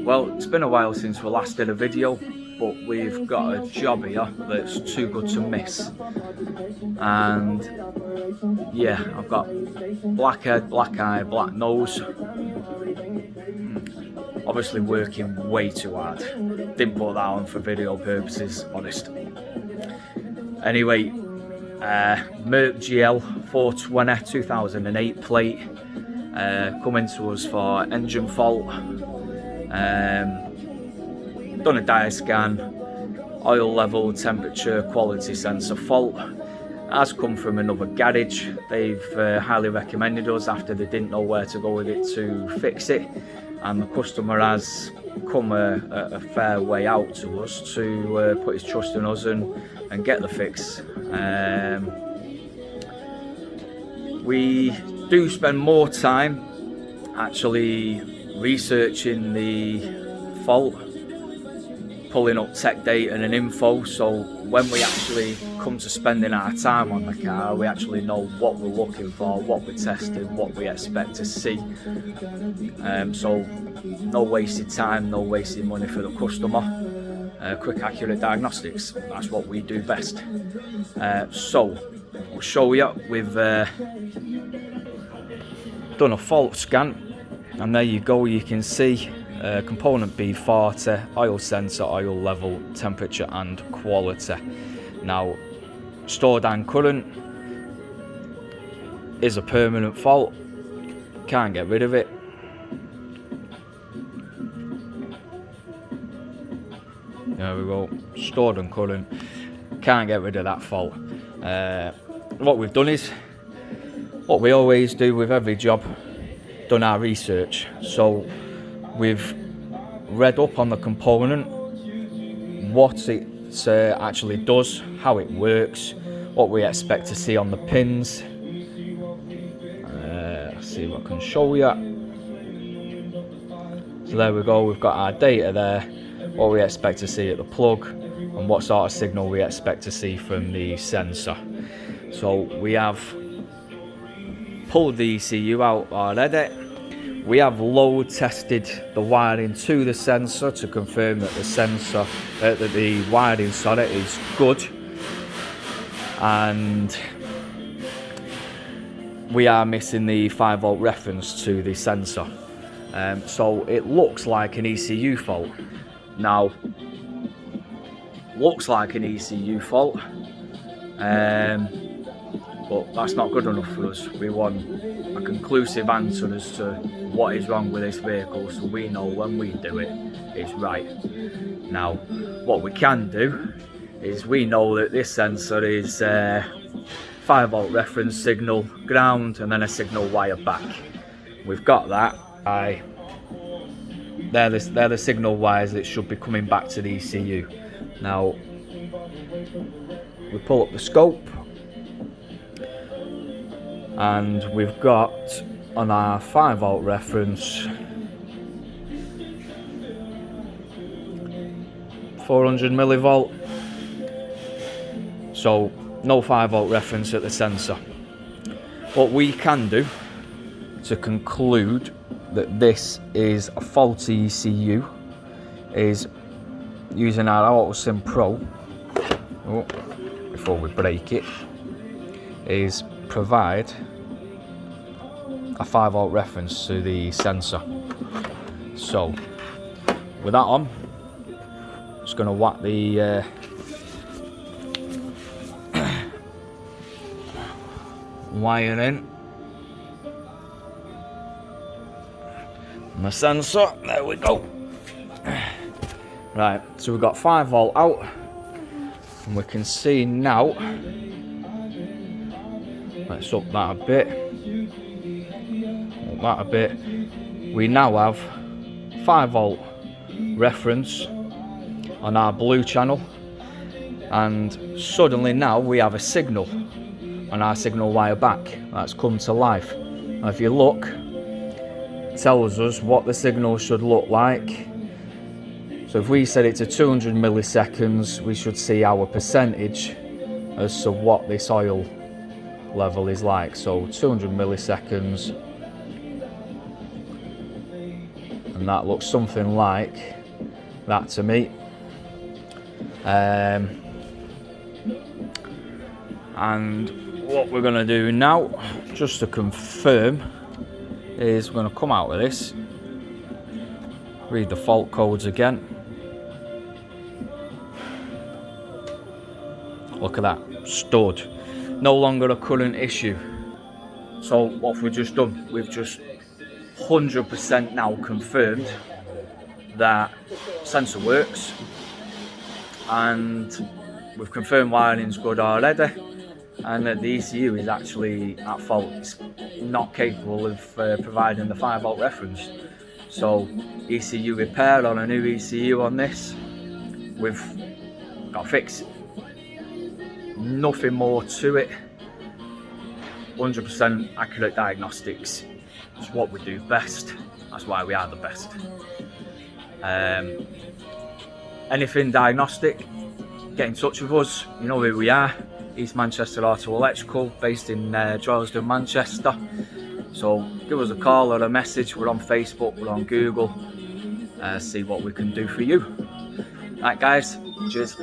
Well, it's been a while since we last did a video, but we've got a job here that's too good to miss. And yeah, I've got black head, black eye, black nose. Obviously working way too hard. Didn't put that on for video purposes, honest. Anyway, Merc GL420 2008 plate, coming to us for engine fault. Done a dial scan, oil level, temperature, quality sensor fault. Has come from another garage. They've highly recommended us after they didn't know where to go with it to fix it, and the customer has come a fair way out to us to put his trust in us and get the fix. We do spend more time actually researching the fault, pulling up tech data and info, so when we actually come to spending our time on the car, we actually know what we're looking for, what we're testing, what we expect to see. So no wasted time, no wasted money for the customer. Quick, accurate diagnostics, that's what we do best. So we'll show you, we've done a fault scan, and there you go, you can see component B40, oil sensor, oil level, temperature and quality. Now, stored and current is a permanent fault, can't get rid of it. There we go, stored and current, can't get rid of that fault. What we've done is what we always do with every job, done our research. So we've read up on the component, what it actually does, how it works, what we expect to see on the pins. Let's see what I can show you. So there we go, we've got our data there, what we expect to see at the plug, and what sort of signal we expect to see from the sensor. So we have pulled the ECU out already. We have load tested the wiring to the sensor to confirm that the sensor, that the wiring is good, and we are missing the 5-volt reference to the sensor. So it looks like an ECU fault. Now, looks like an ECU fault, but that's not good enough for us. We want a conclusive answer as to what is wrong with this vehicle, so we know when we do it, it's right. Now, what we can do is we know that this sensor is 5-volt reference signal, ground, and then a signal wire back. We've got that. They're the signal wires that should be coming back to the ECU. Now, we pull up the scope, and we've got on our 5-volt reference 400 millivolt, so no 5-volt reference at the sensor. What we can do to conclude that this is a faulty ECU is using our AutoSim Pro, before we break it, is provide a 5-volt reference to the sensor. So with that on, just going to whack the wire in and the sensor. There we go. Right, so we've got 5-volt out, and we can see now, let's up that a bit, we now have 5-volt reference on our blue channel, and suddenly now we have a signal on our signal wire back. That's come to life. Now if you look, it tells us what the signal should look like. So if we set it to 200 milliseconds, we should see our percentage as to what this oil level is like. So 200 milliseconds, and that looks something like that to me. And what we're going to do now, just to confirm, is we're going to come out of this, read the fault codes again. Look at that, stud. No longer a current issue. So what have we just done? We've just 100% now confirmed that sensor works, and we've confirmed wiring's good already, and that the ECU is actually at fault. It's not capable of providing the 5V reference. So ECU repair on a new ECU on this, we've got to fix it. Nothing more to it. 100% accurate diagnostics is what we do best. That's why we are the best. Anything diagnostic, get in touch with us. You know who we are. East Manchester Auto Electrical, based in Droylsden, Manchester. So give us a call or a message. We're on Facebook, we're on Google. See what we can do for you. Right guys, cheers.